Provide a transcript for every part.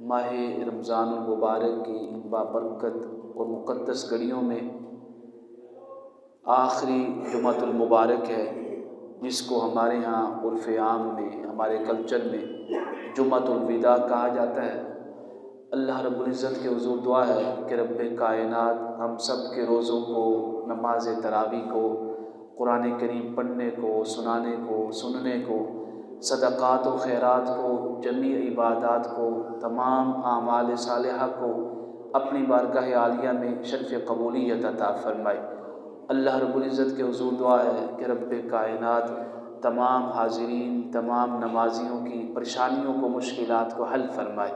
ماہ رمضان المبارک کی ان بابرکت اور مقدس گھڑیوں میں آخری جمعۃ المبارک ہے، جس کو ہمارے ہاں عرف عام میں، ہمارے کلچر میں جمعۃ الوداع کہا جاتا ہے۔ اللہ رب العزت کے حضور دعا ہے کہ رب کائنات ہم سب کے روزوں کو، نماز تراویح کو، قرآن کریم پڑھنے کو، سنانے کو، سننے کو، صدقات و خیرات کو، جمیع عبادات کو، تمام اعمال صالحہ کو اپنی بارگاہ عالیہ میں شرف قبولیت عطا فرمائے۔ اللہ رب العزت کے حضور دعا ہے کہ رب کائنات تمام حاضرین، تمام نمازیوں کی پریشانیوں کو، مشکلات کو حل فرمائے،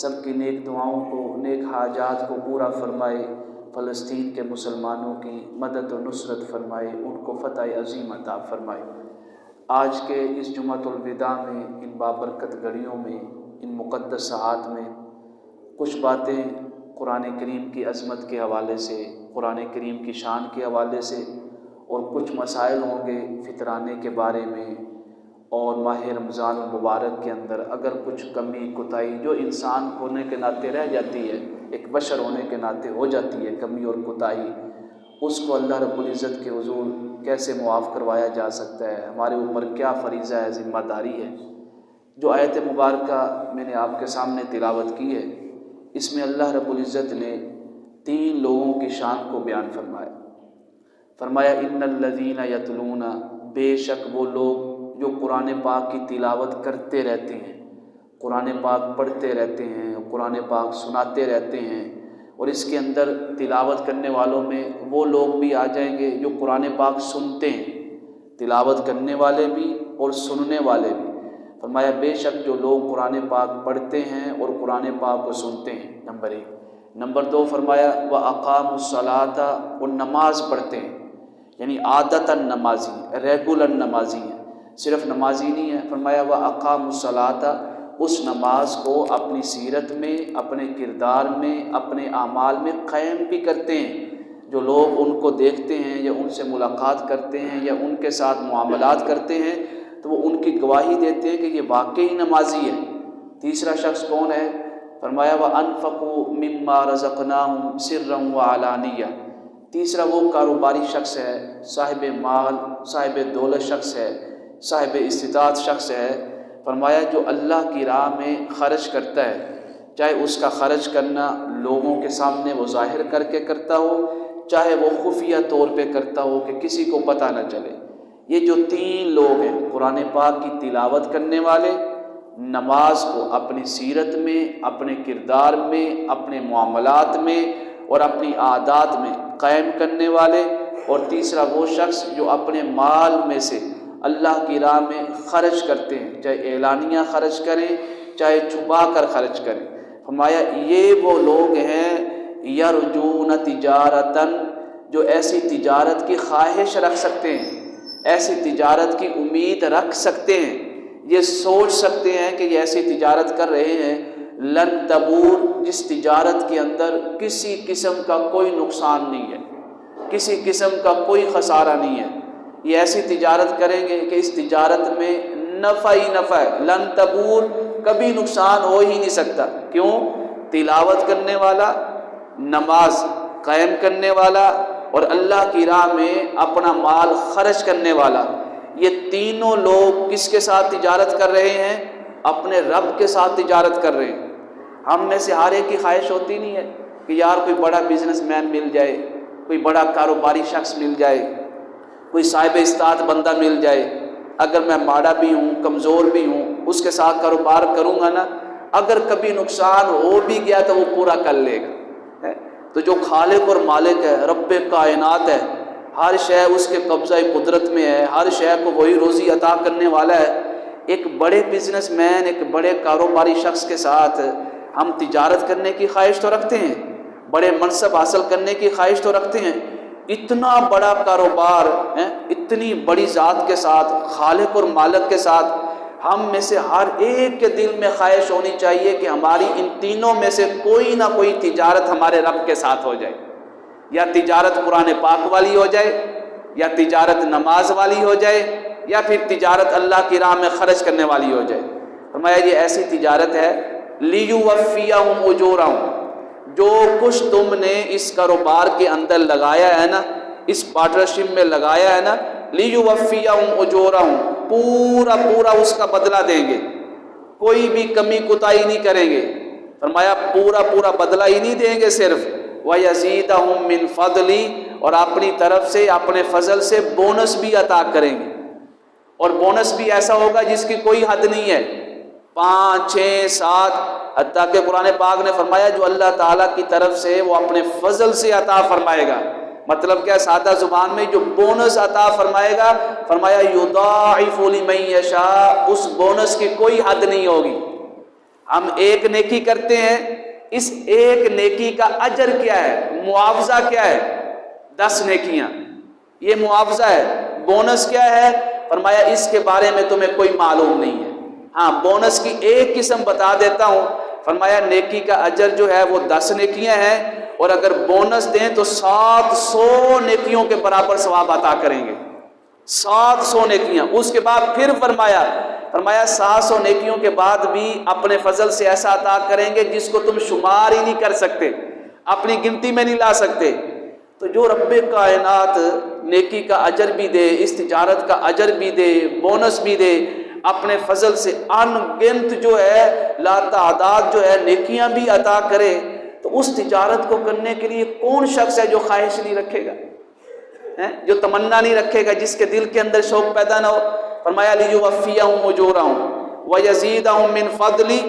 سب کی نیک دعاؤں کو، نیک حاجات کو پورا فرمائے، فلسطین کے مسلمانوں کی مدد و نصرت فرمائے، ان کو فتح عظیم عطا فرمائے۔ آج کے اس جمعۃ الوداع میں، ان بابرکت گھڑیوں میں، ان مقدس ساعات میں کچھ باتیں قرآن کریم کی عظمت کے حوالے سے، قرآن کریم کی شان کے حوالے سے، اور کچھ مسائل ہوں گے فطرانے کے بارے میں، اور ماہ رمضان المبارک کے اندر اگر کچھ کمی کوتاہی جو انسان ہونے کے ناطے رہ جاتی ہے، ایک بشر ہونے کے ناطے ہو جاتی ہے کمی اور کوتاہی، اس کو اللہ رب العزت کے حضور کیسے معاف کروایا جا سکتا ہے، ہمارے اوپر کیا فریضہ ہے، ذمہ داری ہے۔ جو آیت مبارکہ میں نے آپ کے سامنے تلاوت کی ہے، اس میں اللہ رب العزت نے 3 لوگوں کی شان کو بیان فرمایا ان الذین یتلون، بے شک وہ لوگ جو قرآن پاک کی تلاوت کرتے رہتے ہیں، قرآن پاک پڑھتے رہتے ہیں، قرآن پاک سناتے رہتے ہیں، اور اس کے اندر تلاوت کرنے والوں میں وہ لوگ بھی آ جائیں گے جو قرآن پاک سنتے ہیں، تلاوت کرنے والے بھی اور سننے والے بھی۔ فرمایا بے شک جو لوگ قرآن پاک پڑھتے ہیں اور قرآن پاک کو سنتے ہیں، نمبر 1۔ نمبر 2 فرمایا وَأَقَامُوا الصَّلَاةَ، اور نماز پڑھتے ہیں، یعنی عادتاً نمازی، ریگولر نمازی ہیں، صرف نمازی نہیں ہے۔ فرمایا وَأَقَامُوا الصَّلَاةَ، اس نماز کو اپنی سیرت میں، اپنے کردار میں، اپنے اعمال میں قائم بھی کرتے ہیں۔ جو لوگ ان کو دیکھتے ہیں یا ان سے ملاقات کرتے ہیں یا ان کے ساتھ معاملات کرتے ہیں تو وہ ان کی گواہی دیتے ہیں کہ یہ واقعی نمازی ہے۔ تیسرا شخص کون ہے؟ فرمایا وَأَنفَقُوا مِمَّا رَزَقْنَاهُمْ سِرًّا وَعَلَانِيَّةً، تیسرا وہ کاروباری شخص ہے، صاحب مال، صاحب دولت شخص ہے، صاحب استطاعت شخص ہے۔ فرمایا جو اللہ کی راہ میں خرچ کرتا ہے، چاہے اس کا خرچ کرنا لوگوں کے سامنے وہ ظاہر کر کے کرتا ہو، چاہے وہ خفیہ طور پہ کرتا ہو کہ کسی کو پتہ نہ چلے۔ یہ جو 3 لوگ ہیں، قرآن پاک کی تلاوت کرنے والے، نماز کو اپنی سیرت میں، اپنے کردار میں، اپنے معاملات میں اور اپنی عادات میں قائم کرنے والے، اور تیسرا وہ شخص جو اپنے مال میں سے اللہ کی راہ میں خرچ کرتے ہیں، چاہے اعلانیہ خرچ کریں، چاہے چھپا کر خرچ کریں۔ فرمایا یہ وہ لوگ ہیں یرجون تجارتاً، جو ایسی تجارت کی خواہش رکھ سکتے ہیں، ایسی تجارت کی امید رکھ سکتے ہیں، یہ سوچ سکتے ہیں کہ یہ ایسی تجارت کر رہے ہیں لن تبور، جس تجارت کے اندر کسی قسم کا کوئی نقصان نہیں ہے، کسی قسم کا کوئی خسارہ نہیں ہے۔ یہ ایسی تجارت کریں گے کہ اس تجارت میں نفع ہی نفع ہے، لن تبور، کبھی نقصان ہو ہی نہیں سکتا۔ کیوں؟ تلاوت کرنے والا، نماز قائم کرنے والا اور اللہ کی راہ میں اپنا مال خرچ کرنے والا، یہ تینوں لوگ کس کے ساتھ تجارت کر رہے ہیں؟ اپنے رب کے ساتھ تجارت کر رہے ہیں۔ ہم میں سے ہر ایک کی خواہش ہوتی نہیں ہے کہ یار کوئی بڑا بزنس مین مل جائے، کوئی بڑا کاروباری شخص مل جائے، کوئی صاحب استطاعت بندہ مل جائے، اگر میں ماڑا بھی ہوں، کمزور بھی ہوں، اس کے ساتھ کاروبار کروں گا نا، اگر کبھی نقصان ہو بھی گیا تو وہ پورا کر لے گا۔ تو جو خالق اور مالک ہے، رب کائنات ہے، ہر شے اس کے قبضہ قدرت میں ہے، ہر شے کو وہی روزی عطا کرنے والا ہے۔ ایک بڑے بزنس مین، ایک بڑے کاروباری شخص کے ساتھ ہم تجارت کرنے کی خواہش تو رکھتے ہیں، بڑے منصب حاصل کرنے کی خواہش تو رکھتے ہیں۔ اتنا بڑا کاروبار، اتنی بڑی ذات کے ساتھ، خالق اور مالک کے ساتھ، ہم میں سے ہر ایک کے دل میں خواہش ہونی چاہیے کہ ہماری ان تینوں میں سے کوئی نہ کوئی تجارت ہمارے رب کے ساتھ ہو جائے، یا تجارت قرآن پاک والی ہو جائے، یا تجارت نماز والی ہو جائے، یا پھر تجارت اللہ کی راہ میں خرچ کرنے والی ہو جائے۔ فرمایا یہ ایسی تجارت ہے لیوفیہم اجورہم، جو کچھ تم نے اس کاروبار کے اندر لگایا ہے نا، اس پارٹنرشپ میں لگایا ہے نا، لیوفیہم اجورہم، پورا پورا اس کا بدلہ دیں گے، کوئی بھی کمی کوتاہی نہیں کریں گے۔ فرمایا پورا پورا بدلہ ہی نہیں دیں گے صرف، وَيَزِيدَهُم مِّن فَضْلِهِ، اور اپنی طرف سے اپنے فضل سے بونس بھی عطا کریں گے، اور بونس بھی ایسا ہوگا جس کی کوئی حد نہیں ہے، 5 6 7، حتیٰ کہ قرآن پاک نے فرمایا جو اللہ تعالیٰ کی طرف سے وہ اپنے فضل سے عطا فرمائے گا، مطلب کیا، سادہ زبان میں جو بونس عطا فرمائے گا، فرمایا یضاعف لمن یشاء، اس بونس کی کوئی حد نہیں ہوگی۔ ہم ایک نیکی کرتے ہیں، اس ایک نیکی کا اجر کیا ہے، معاوضہ کیا ہے، 10 نیکیاں، یہ معاوضہ ہے۔ بونس کیا ہے، فرمایا اس کے بارے میں تمہیں کوئی معلوم نہیں ہے، ہاں بونس کی ایک قسم بتا دیتا ہوں، فرمایا نیکی کا اجر جو ہے وہ 10 نیکیاں ہیں، اور اگر بونس دیں تو 700 نیکیوں کے برابر ثواب عطا کریں گے، 700 نیکیاں۔ اس کے بعد پھر فرمایا 700 نیکیوں کے بعد بھی اپنے فضل سے ایسا عطا کریں گے جس کو تم شمار ہی نہیں کر سکتے، اپنی گنتی میں نہیں لا سکتے۔ تو جو رب کائنات نیکی کا اجر بھی دے، اس تجارت کا اجر بھی دے، بونس بھی دے، اپنے فضل سے ان گنت جو ہے لا تعداد جو ہے نیکیاں بھی عطا کرے، تو اس تجارت کو کرنے کے لیے کون شخص ہے جو خواہش نہیں رکھے گا، جو تمنا نہیں رکھے گا، جس کے دل کے اندر شوق پیدا نہ ہو۔ فرمایا لیوفیہم اجورہم ویزیدہم من فضلہ،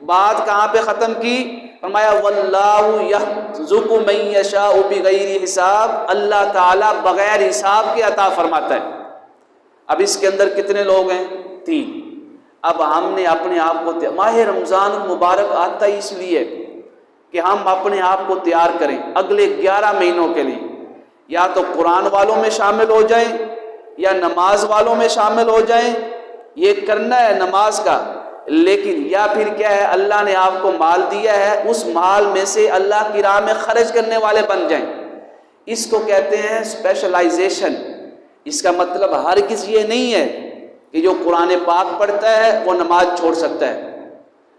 بات کہاں پہ ختم کی، فرمایا واللہ یرزق من یشاء بغیر حساب، اللہ تعالیٰ بغیر حساب کے عطا فرماتا ہے۔ اب اس کے اندر کتنے لوگ ہیں، 3۔ اب ہم نے اپنے آپ کو، ماہ رمضان المبارک آتا ہی اس لیے کہ ہم اپنے آپ کو تیار کریں اگلے 11 مہینوں کے لیے، یا تو قرآن والوں میں شامل ہو جائیں یا نماز والوں میں شامل ہو جائیں، یہ کرنا ہے نماز کا، لیکن یا پھر کیا ہے، اللہ نے آپ کو مال دیا ہے، اس مال میں سے اللہ کی راہ میں خرچ کرنے والے بن جائیں۔ اس کو کہتے ہیں اسپیشلائزیشن۔ اس کا مطلب ہرگز یہ نہیں ہے کہ جو قرآن پاک پڑھتا ہے وہ نماز چھوڑ سکتا ہے،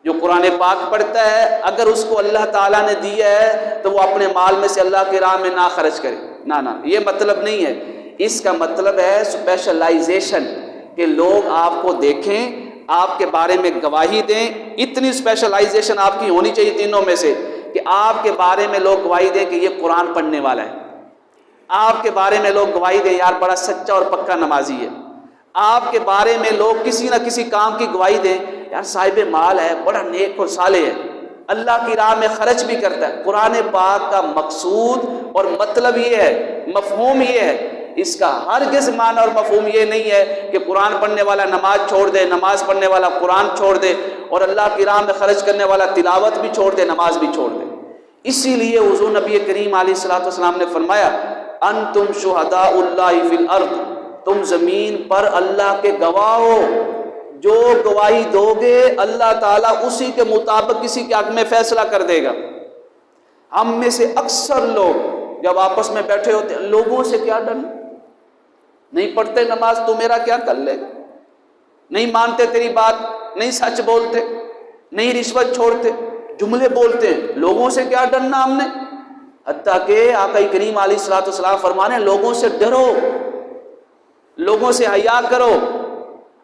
جو قرآن پاک پڑھتا ہے اگر اس کو اللہ تعالیٰ نے دیا ہے تو وہ اپنے مال میں سے اللہ کی راہ میں نہ خرچ کرے، نہ یہ مطلب نہیں ہے۔ اس کا مطلب ہے اسپیشلائزیشن، کہ لوگ آپ کو دیکھیں، آپ کے بارے میں گواہی دیں، اتنی اسپیشلائزیشن آپ کی ہونی چاہیے تینوں میں سے، کہ آپ کے بارے میں لوگ گواہی دیں کہ یہ قرآن پڑھنے والا ہے، آپ کے بارے میں لوگ گواہی دیں یار بڑا سچا اور پکا نمازی ہے، آپ کے بارے میں لوگ کسی نہ کسی کام کی گواہی دیں یار صاحب مال ہے، بڑا نیک اور صالح ہے، اللہ کی راہ میں خرچ بھی کرتا ہے۔ قرآن پاک کا مقصود اور مطلب یہ ہے، مفہوم یہ ہے، اس کا ہرگز معنی اور مفہوم یہ نہیں ہے کہ قرآن پڑھنے والا نماز چھوڑ دے، نماز پڑھنے والا قرآن چھوڑ دے، اور اللہ کی راہ میں خرچ کرنے والا تلاوت بھی چھوڑ دے، نماز بھی چھوڑ دے۔ اسی لیے حضور نبی کریم علیہ الصلوۃ والسلام نے فرمایا انتم شہداء اللہ فی الارض، تم زمین پر اللہ کے گواہ ہو، جو گواہی دو گے اللہ تعالیٰ اسی کے مطابق کسی کے حق میں فیصلہ کر دے گا۔ ہم میں سے اکثر لوگ جب آپس میں بیٹھے ہوتے ہیں، لوگوں سے کیا ڈرنا، نہیں پڑھتے نماز تو میرا کیا کر لے گا، نہیں مانتے تیری بات، نہیں سچ بولتے، نہیں رشوت چھوڑتے، جملے بولتے ہیں، لوگوں سے کیا ڈرنا ہم نے۔ حتیٰ کہ آقا کریم علیہ الصلوۃ والسلام فرمانے لوگوں سے ڈرو، لوگوں سے حیا کرو۔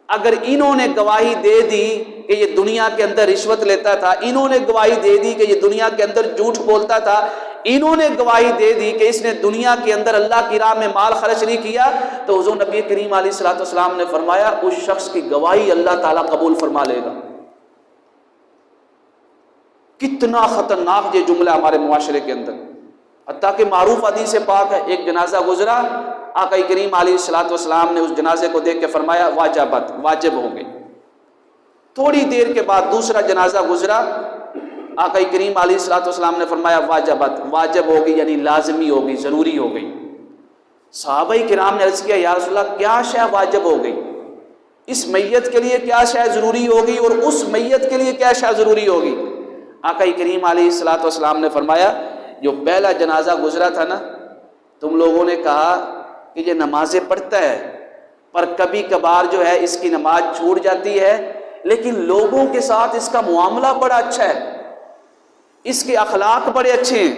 اگر انہوں نے گواہی دے دی کہ یہ دنیا کے اندر رشوت لیتا تھا، انہوں نے گواہی دے دی کہ یہ دنیا کے اندر جھوٹ بولتا تھا، انہوں نے گواہی دے دی کہ اس نے دنیا کے اندر اللہ کی راہ میں مال خرچ نہیں کیا، تو حضور نبی کریم علیہ الصلوۃ والسلام نے فرمایا اس شخص کی گواہی اللہ تعالیٰ قبول فرما لے گا۔ کتنا خطرناک یہ جملہ ہمارے معاشرے کے اندر، حتیٰ کہ معروف حدیث پاک ہے، ایک جنازہ گزرا، آقا کریم علیہ الصلوۃ والسلام نے اس جنازے کو دیکھ کے فرمایا واجبت، واجب ہو گئی۔ تھوڑی دیر کے بعد دوسرا جنازہ گزرا، آقا کریم علیہ الصلوۃ والسلام نے فرمایا واجبت، واجب ہو گئی، یعنی لازمی ہو گئی، ضروری ہو گئی۔ صحابہ کرام نے عرض کیا یا رسول اللہ کیا شے واجب ہو گئی، اس میت کے لیے کیا شے ضروری ہوگی اور اس میت کے لیے کیا شے ضروری ہوگی؟ آقا کریم علیہ الصلوۃ والسلام نے فرمایا جو پہلا جنازہ گزرا تھا نا، تم لوگوں نے کہا کہ یہ نمازیں پڑھتا ہے پر کبھی کبھار جو ہے اس کی نماز چھوٹ جاتی ہے، لیکن لوگوں کے ساتھ اس کا معاملہ بڑا اچھا ہے، اس کے اخلاق بڑے اچھے ہیں،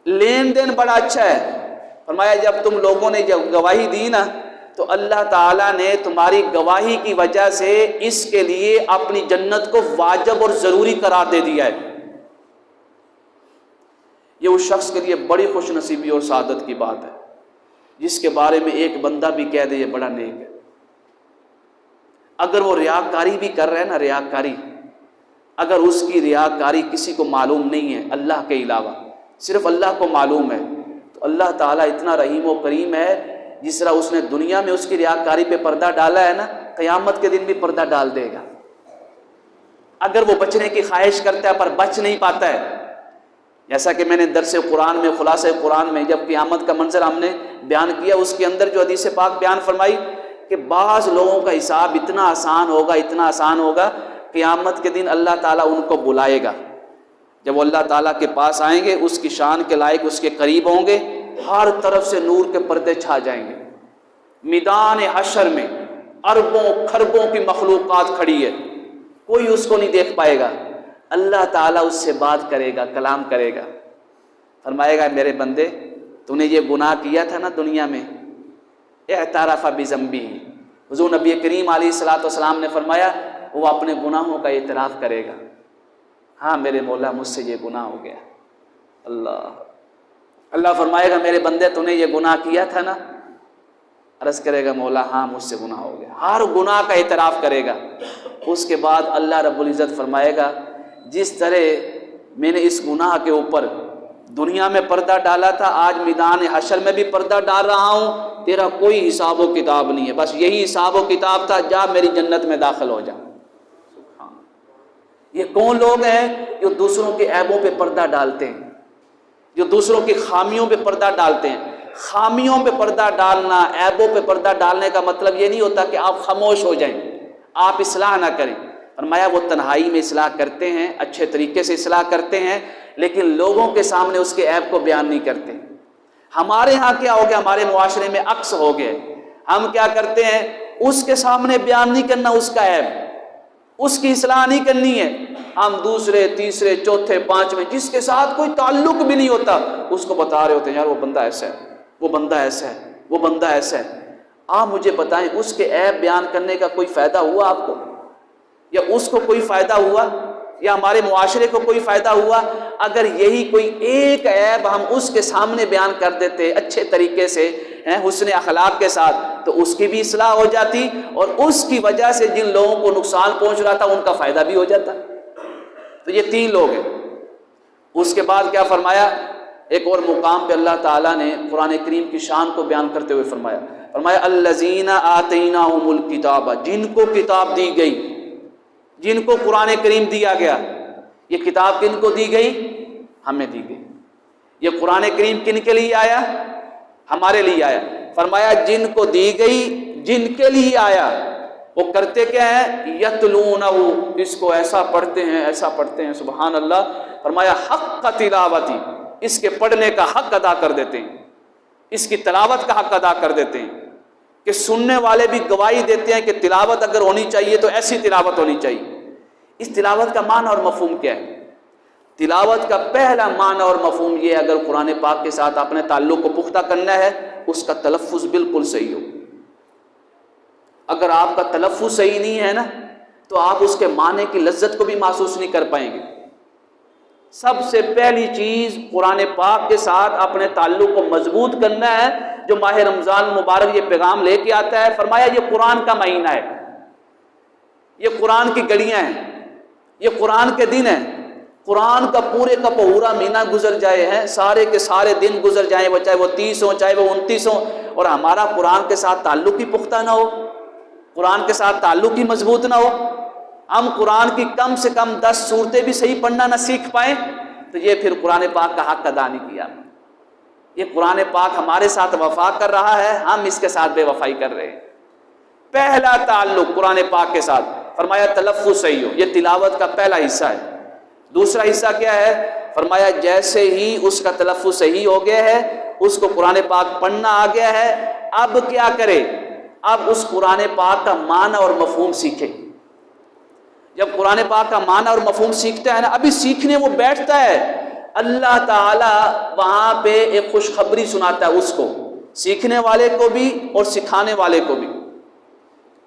لین دین بڑا اچھا ہے۔ فرمایا جب تم لوگوں نے جب گواہی دی نا تو اللہ تعالیٰ نے تمہاری گواہی کی وجہ سے اس کے لیے اپنی جنت کو واجب اور ضروری قرار دے دیا ہے۔ یہ اس شخص کے لیے بڑی خوش نصیبی اور سعادت کی بات ہے جس کے بارے میں ایک بندہ بھی کہہ دے یہ بڑا نیک ہے۔ اگر وہ ریاکاری بھی کر رہا ہے نا، ریاکاری، اگر اس کی ریاکاری کسی کو معلوم نہیں ہے اللہ کے علاوہ، صرف اللہ کو معلوم ہے، تو اللہ تعالیٰ اتنا رحیم و کریم ہے، جس طرح اس نے دنیا میں اس کی ریاکاری پہ پردہ ڈالا ہے نا، قیامت کے دن بھی پردہ ڈال دے گا۔ اگر وہ بچنے کی خواہش کرتا ہے پر بچ نہیں پاتا ہے، جیسا کہ میں نے درس قرآن میں، خلاصہ قرآن میں جب قیامت کا منظر ہم نے بیان کیا، اس کے اندر جو حدیث پاک بیان فرمائی کہ بعض لوگوں کا حساب اتنا آسان ہوگا، اتنا آسان ہوگا، قیامت کے دن اللہ تعالیٰ ان کو بلائے گا۔ جب وہ اللہ تعالیٰ کے پاس آئیں گے، اس کی شان کے لائق اس کے قریب ہوں گے، ہر طرف سے نور کے پردے چھا جائیں گے۔ میدان حشر میں اربوں کھربوں کی مخلوقات کھڑی ہے، کوئی اس کو نہیں دیکھ پائے گا، اللہ تعالیٰ اس سے بات کرے گا، کلام کرے گا، فرمائے گا میرے بندے تو نے یہ گناہ کیا تھا نا دنیا میں، اعترف بذنبہ، حضور نبی کریم علیہ الصلوۃ والسلام نے فرمایا وہ اپنے گناہوں کا اعتراف کرے گا، ہاں میرے مولا مجھ سے یہ گناہ ہو گیا۔ اللہ فرمائے گا میرے بندے تو نے یہ گناہ کیا تھا نا، عرض کرے گا مولا ہاں مجھ سے گناہ ہو گیا، ہر گناہ کا اعتراف کرے گا۔ اس کے بعد اللہ رب العزت فرمائے گا جس طرح میں نے اس گناہ کے اوپر دنیا میں پردہ ڈالا تھا، آج میدان حشر میں بھی پردہ ڈال رہا ہوں، تیرا کوئی حساب و کتاب نہیں ہے، بس یہی حساب و کتاب تھا، جا میری جنت میں داخل ہو جا۔ یہ کون لوگ ہیں جو دوسروں کے عیبوں پہ پردہ ڈالتے ہیں، جو دوسروں کی خامیوں پہ پردہ ڈالتے ہیں؟ خامیوں پہ پردہ ڈالنا، عیبوں پہ پردہ ڈالنے کا مطلب یہ نہیں ہوتا کہ آپ خاموش ہو جائیں، آپ اصلاح نہ کریں۔ فرمایا وہ تنہائی میں اصلاح کرتے ہیں، اچھے طریقے سے اصلاح کرتے ہیں، لیکن لوگوں کے سامنے اس کے عیب کو بیان نہیں کرتے۔ ہمارے ہاں کیا ہو گیا، ہمارے معاشرے میں عکس ہو گئے، ہم کیا کرتے ہیں، اس کے سامنے بیان نہیں کرنا اس کا عیب، اس کی اصلاح نہیں کرنی ہے، ہم دوسرے تیسرے چوتھے پانچویں جس کے ساتھ کوئی تعلق بھی نہیں ہوتا اس کو بتا رہے ہوتے ہیں، یار وہ بندہ ایسا ہے، وہ بندہ ایسا ہے، وہ بندہ ایسا ہے۔ آپ مجھے بتائیں اس کے عیب بیان کرنے کا کوئی فائدہ ہوا آپ کو، یا اس کو کوئی فائدہ ہوا، یا ہمارے معاشرے کو کوئی فائدہ ہوا؟ اگر یہی کوئی ایک عیب ہم اس کے سامنے بیان کر دیتے اچھے طریقے سے، حسن اخلاق کے ساتھ، تو اس کی بھی اصلاح ہو جاتی، اور اس کی وجہ سے جن لوگوں کو نقصان پہنچ رہا تھا ان کا فائدہ بھی ہو جاتا۔ تو یہ تین لوگ ہیں۔ اس کے بعد کیا فرمایا، ایک اور مقام پہ اللہ تعالیٰ نے قرآن کریم کی شان کو بیان کرتے ہوئے فرمایا الذین آتیناہم الکتاب، جن کو کتاب دی گئی، جن کو قرآن کریم دیا گیا۔ یہ کتاب کن کو دی گئی؟ ہمیں دی گئی۔ یہ قرآن کریم کن کے لیے آیا؟ ہمارے لیے آیا۔ فرمایا جن کو دی گئی، جن کے لیے آیا، وہ کرتے کیا ہیں؟ یتلونہ، اس کو ایسا پڑھتے ہیں، ایسا پڑھتے ہیں، سبحان اللہ۔ فرمایا حق تلاوتی، اس کے پڑھنے کا حق ادا کر دیتے ہیں، اس کی تلاوت کا حق ادا کر دیتے ہیں، کہ سننے والے بھی گواہی دیتے ہیں کہ تلاوت اگر ہونی چاہیے تو ایسی تلاوت ہونی چاہیے۔ اس تلاوت کا معنی اور مفہوم کیا ہے؟ تلاوت کا پہلا معنی اور مفہوم یہ، اگر قرآن پاک کے ساتھ اپنے تعلق کو پختہ کرنا ہے، اس کا تلفظ بالکل صحیح ہو۔ اگر آپ کا تلفظ صحیح نہیں ہے نا تو آپ اس کے معنی کی لذت کو بھی محسوس نہیں کر پائیں گے۔ سب سے پہلی چیز قرآن پاک کے ساتھ اپنے تعلق کو مضبوط کرنا ہے، جو ماہ رمضان مبارک یہ پیغام لے کے آتا ہے۔ فرمایا یہ قرآن کا مہینہ ہے، یہ قرآن کی گھڑیاں ہیں، یہ قرآن کے دن ہیں۔ قرآن کا پورے کا پورا مہینہ گزر جائے ہیں، سارے کے سارے دن گزر جائیں، چاہے وہ 30 ہوں چاہے وہ 29 ہوں، اور ہمارا قرآن کے ساتھ تعلق ہی پختہ نہ ہو، قرآن کے ساتھ تعلق ہی مضبوط نہ ہو، ہم قرآن کی کم سے کم 10 سورتیں بھی صحیح پڑھنا نہ سیکھ پائیں، تو یہ پھر قرآن پاک کا حق ادا نہیں کیا۔ یہ قرآن پاک ہمارے ساتھ وفا کر رہا ہے، ہم اس کے ساتھ بے وفائی کر رہے ہیں۔ پہلا تعلق قرآن پاک کے ساتھ، فرمایا تلفظ صحیح ہو، یہ تلاوت کا پہلا حصہ ہے۔ دوسرا حصہ کیا ہے؟ فرمایا جیسے ہی اس کا تلفظ صحیح ہو گیا ہے، اس کو قرآن پاک پڑھنا آ گیا ہے، اب کیا کرے؟ اب اس قرآن پاک کا معنی اور مفہوم سیکھے۔ جب قرآن پاک کا معنی اور مفہوم سیکھتا ہے نا، ابھی سیکھنے وہ بیٹھتا ہے، اللہ تعالیٰ وہاں پہ ایک خوشخبری سناتا ہے اس کو، سیکھنے والے کو بھی اور سکھانے والے کو بھی۔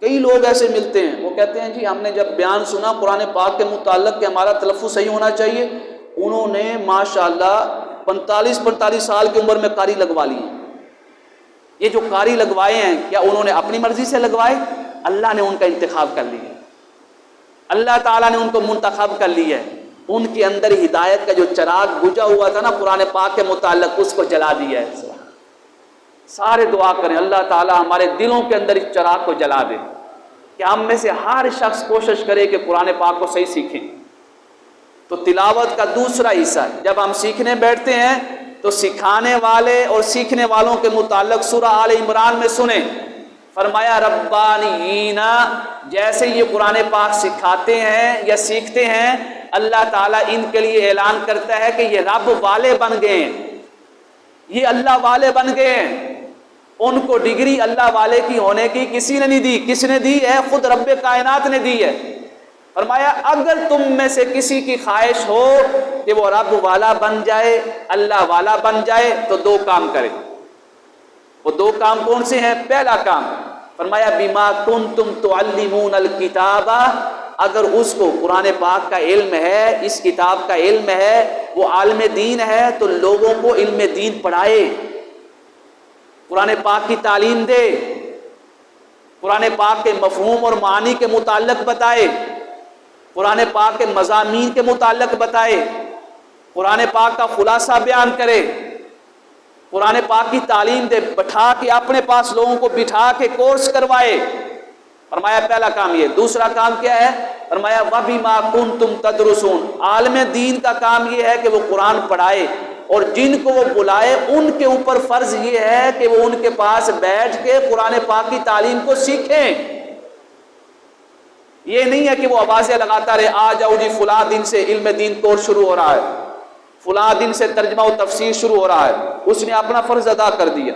کئی لوگ ایسے ملتے ہیں، وہ کہتے ہیں جی ہم نے جب بیان سنا قرآن پاک کے متعلق کہ ہمارا تلفظ صحیح ہونا چاہیے، انہوں نے ماشاءاللہ 45 سال کی عمر میں قاری لگوا لی ہیں۔ یہ جو قاری لگوائے ہیں، کیا انہوں نے اپنی مرضی سے لگوائے؟ اللہ نے ان کا انتخاب کر لیا، اللہ تعالیٰ نے ان کو منتخب کر لیا ہے۔ ان کے اندر ہدایت کا جو چراغ بجھا ہوا تھا نا قرآن پاک کے متعلق، اس کو جلا دیا ہے۔ سارے دعا کریں اللہ تعالیٰ ہمارے دلوں کے اندر اس چراغ کو جلا دے، کہ ہم میں سے ہر شخص کوشش کرے کہ قرآن پاک کو صحیح سیکھیں۔ تو تلاوت کا دوسرا حصہ ہے، جب ہم سیکھنے بیٹھتے ہیں تو سکھانے والے اور سیکھنے والوں کے متعلق سورہ آل عمران میں سنیں، فرمایا ربانیین، جیسے یہ قرآن پاک سکھاتے ہیں یا سیکھتے ہیں، اللہ تعالیٰ ان کے لیے اعلان کرتا ہے کہ یہ رب والے بن گئے ہیں، یہ اللہ والے بن گئے ہیں۔ ان کو ڈگری اللہ والے کی ہونے کی کسی نے نہیں دی، کس نے دی ہے؟ خود رب کائنات نے دی ہے۔ فرمایا اگر تم میں سے کسی کی خواہش ہو کہ وہ رب والا بن جائے، اللہ والا بن جائے، تو دو کام کرے۔ وہ دو کام کون سے ہیں؟ پہلا کام فرمایا بما کنتم تعلمون الکتاب، اگر اس کو قرآن پاک کا علم ہے، اس کتاب کا علم ہے، وہ عالم دین ہے، تو لوگوں کو علم دین پڑھائے، قرآن پاک کی تعلیم دے، قرآن پاک کے مفہوم اور معنی کے متعلق بتائے، قرآن پاک کے مضامین کے متعلق بتائے، قرآن پاک کا خلاصہ بیان کرے، قرآن پاک کی تعلیم دے، بٹھا کے اپنے پاس لوگوں کو بٹھا کے کورس کروائے۔ فرمایا پہلا کام یہ۔ دوسرا کام کیا ہے؟ فرمایا وَبِمَا كُنْتُمْ تَدْرُسُونَ، عالم دین کا کام یہ ہے کہ وہ قرآن پڑھائے، اور جن کو وہ بلائے ان کے اوپر فرض یہ ہے کہ وہ ان کے پاس بیٹھ کے قرآن پاک کی تعلیم کو سیکھیں۔ یہ نہیں ہے کہ وہ آوازیں لگاتا رہے آ جاؤ جی فلاں دن سے علم دین کورس شروع ہو رہا ہے، فلاں دن سے ترجمہ و تفسیر شروع ہو رہا ہے۔ اس نے اپنا فرض ادا کر دیا۔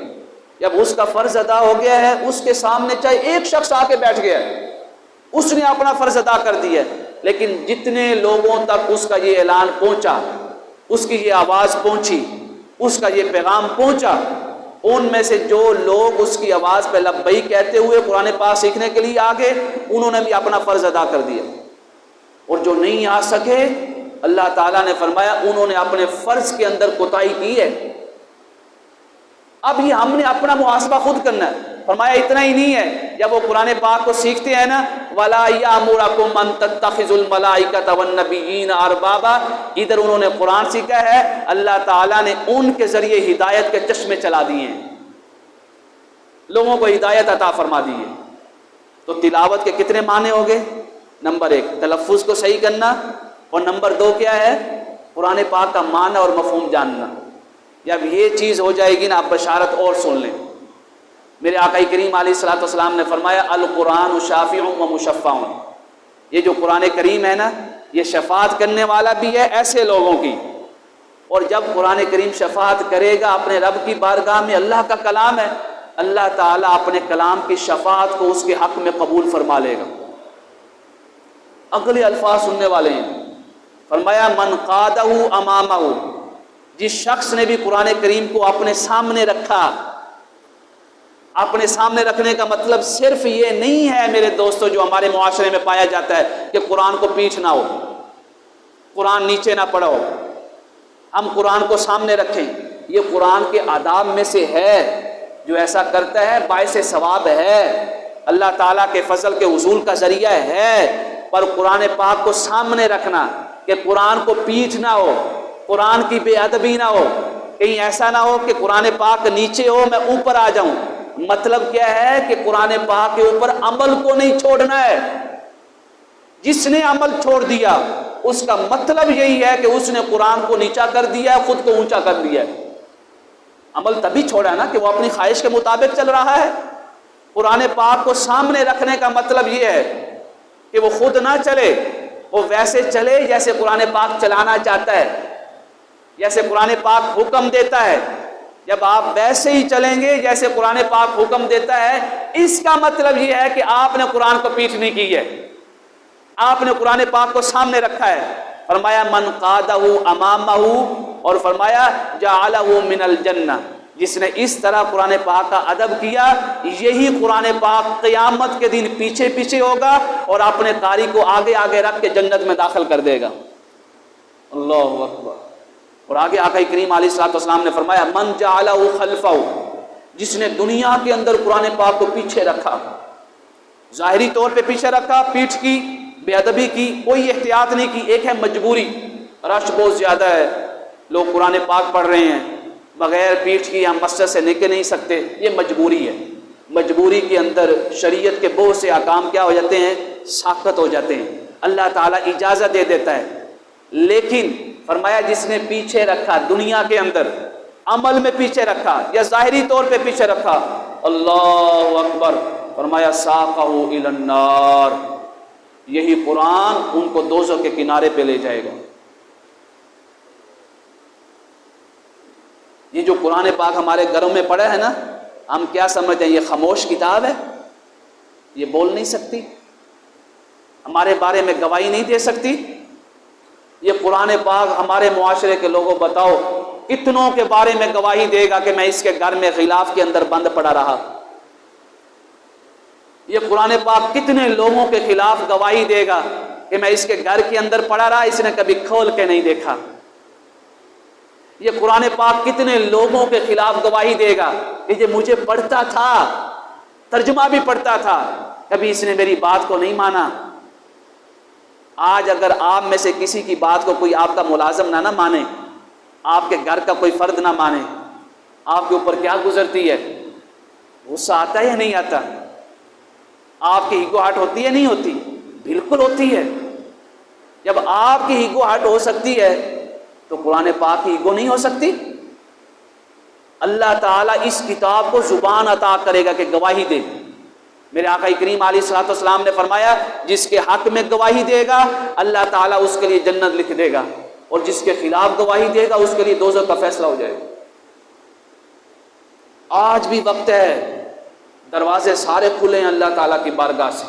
جب اس کا فرض ادا ہو گیا ہے، اس کے سامنے چاہے ایک شخص آ کے بیٹھ گیا ہے، اس نے اپنا فرض ادا کر دیا ہے، لیکن جتنے لوگوں تک اس کا یہ اعلان پہنچا، اس کی یہ آواز پہنچی، اس کا یہ پیغام پہنچا، ان میں سے جو لوگ اس کی آواز پہ لبیک کہتے ہوئے قرآن پاک سیکھنے کے لیے آگے، انہوں نے بھی اپنا فرض ادا کر دیا، اور جو نہیں آ سکے اللہ تعالیٰ نے فرمایا انہوں نے اپنے فرض کے اندر کوتاہی کی ہے۔ اب یہ ہم نے اپنا محاسبہ خود کرنا ہے۔ فرمایا اتنا ہی نہیں ہے، جب وہ قرآن پاک کو سیکھتے ہیں نا وَلَا يَأْمُرَكُمْ أَن تَتَّخِذُوا الْمَلَائِكَةَ وَالنَّبِيِّينَ أَرْبَابًا، ادھر انہوں نے قرآن سیکھا ہے، اللہ تعالیٰ نے ان کے ذریعے ہدایت کے چشمے چلا دیے ہیں، لوگوں کو ہدایت عطا فرما دی ہے۔ تو تلاوت کے کتنے معنی ہو گئے؟ نمبر 1 تلفظ کو صحیح کرنا، اور نمبر 2 کیا ہے؟ قرآن پاک کا معنی اور مفہوم جاننا۔ جب یہ چیز ہو جائے گی نا، آپ بشارت اور سن لیں۔ میرے آقا کریم علیہ الصلوۃ والسلام نے فرمایا القرآن شافع و مشفع، یہ جو قرآن کریم ہے نا، یہ شفاعت کرنے والا بھی ہے ایسے لوگوں کی، اور جب قرآن کریم شفاعت کرے گا اپنے رب کی بارگاہ میں، اللہ کا کلام ہے، اللہ تعالیٰ اپنے کلام کی شفاعت کو اس کے حق میں قبول فرما لے گا۔ اگلے الفاظ سننے والے ہیں۔ فرمایا من قادہ امامہ، جس شخص نے بھی قرآن کریم کو اپنے سامنے رکھا۔ اپنے سامنے رکھنے کا مطلب صرف یہ نہیں ہے میرے دوستو جو ہمارے معاشرے میں پایا جاتا ہے کہ قرآن کو پیٹھ نہ ہو، قرآن نیچے نہ پڑھو، ہم قرآن کو سامنے رکھیں۔ یہ قرآن کے آداب میں سے ہے، جو ایسا کرتا ہے باعث ثواب ہے، اللہ تعالیٰ کے فضل کے حصول کا ذریعہ ہے، پر قرآن پاک کو سامنے رکھنا کہ قرآن کو پیٹھ نہ ہو، قرآن کی بے ادبی نہ ہو، کہیں ایسا نہ ہو کہ قرآن پاک نیچے ہو میں اوپر آ جاؤں۔ مطلب کیا ہے کہ قرآن پاک کے اوپر عمل کو نہیں چھوڑنا ہے۔ جس نے عمل چھوڑ دیا اس کا مطلب یہی ہے کہ اس نے قرآن کو نیچا کر دیا ہے، خود کو اونچا کر دیا ہے۔ عمل تبھی چھوڑا نا کہ وہ اپنی خواہش کے مطابق چل رہا ہے۔ قرآن پاک کو سامنے رکھنے کا مطلب یہ ہے کہ وہ خود نہ چلے، وہ ویسے چلے جیسے قرآن پاک چلانا چاہتا ہے، جیسے قرآن پاک حکم دیتا ہے۔ جب آپ ویسے ہی چلیں گے جیسے قرآن پاک حکم دیتا ہے، اس کا مطلب یہ ہے کہ آپ نے قرآن کو پیٹھ نہیں کی ہے، آپ نے قرآن پاک کو سامنے رکھا ہے. فرمایا من قادہ امامہ، اور فرمایا جعلہ من الجنہ، جس نے اس طرح قرآن پاک کا ادب کیا یہی قرآن پاک قیامت کے دن پیچھے پیچھے ہوگا اور اپنے قاری کو آگے آگے رکھ کے جنت میں داخل کر دے گا. اللہ اکبر. اور آگے آقا کریم علیہ الصلوۃ والسلام نے فرمایا من جعلہ خلفہ، جس نے دنیا کے اندر قرآن پاک کو پیچھے رکھا، ظاہری طور پہ پیچھے رکھا، پیٹھ کی، بے ادبی کی، کوئی احتیاط نہیں کی. ایک ہے مجبوری، رش بہت زیادہ ہے، لوگ قرآن پاک پڑھ رہے ہیں، بغیر پیٹھ کی ہم مسجد سے نکل نہیں سکتے، یہ مجبوری ہے. مجبوری کے اندر شریعت کے بہت سے احکام کیا ہو جاتے ہیں؟ ساقط ہو جاتے ہیں. اللہ تعالیٰ اجازت دے دیتا ہے. لیکن فرمایا جس نے پیچھے رکھا دنیا کے اندر، عمل میں پیچھے رکھا یا ظاہری طور پہ پیچھے رکھا، اللہ اکبر، فرمایا ساقہ الی النار، یہی قرآن ان کو دوزخ کے کنارے پہ لے جائے گا. یہ جو قرآن پاک ہمارے گھروں میں پڑھا ہے نا، ہم کیا سمجھتے ہیں؟ یہ خاموش کتاب ہے، یہ بول نہیں سکتی، ہمارے بارے میں گواہی نہیں دے سکتی. یہ قرآن پاک ہمارے معاشرے کے لوگوں بتاؤ کتنوں کے بارے میں گواہی دے گا کہ میں اس کے گھر میں غلاف کے اندر بند پڑا رہا. یہ قرآن پاک کتنے لوگوں کے خلاف گواہی دے گا کہ میں اس کے گھر کے اندر پڑا رہا، اس نے کبھی کھول کے نہیں دیکھا. یہ قرآن پاک کتنے لوگوں کے خلاف گواہی دے گا کہ یہ مجھے پڑھتا تھا، ترجمہ بھی پڑھتا تھا، کبھی اس نے میری بات کو نہیں مانا. آج اگر آپ میں سے کسی کی بات کو کوئی آپ کا ملازم نہ مانے، آپ کے گھر کا کوئی فرد نہ مانے، آپ کے اوپر کیا گزرتی ہے؟ غصہ آتا ہے یا نہیں آتا؟ آپ کی ایگو ہارٹ ہوتی ہے نہیں ہوتی؟ بالکل ہوتی ہے. جب آپ کی ایگو ہارٹ ہو سکتی ہے تو قرآن پاک کی ایگو نہیں ہو سکتی؟ اللہ تعالیٰ اس کتاب کو زبان عطا کرے گا کہ گواہی دے. میرے آقا کریم علیہ الصلوۃ والسلام نے فرمایا جس کے حق میں گواہی دے گا اللہ تعالیٰ اس کے لیے جنت لکھ دے گا، اور جس کے خلاف گواہی دے گا اس کے لیے دوزخ کا فیصلہ ہو جائے گا. آج بھی وقت ہے، دروازے سارے کھلے ہیں اللہ تعالیٰ کی بارگاہ سے،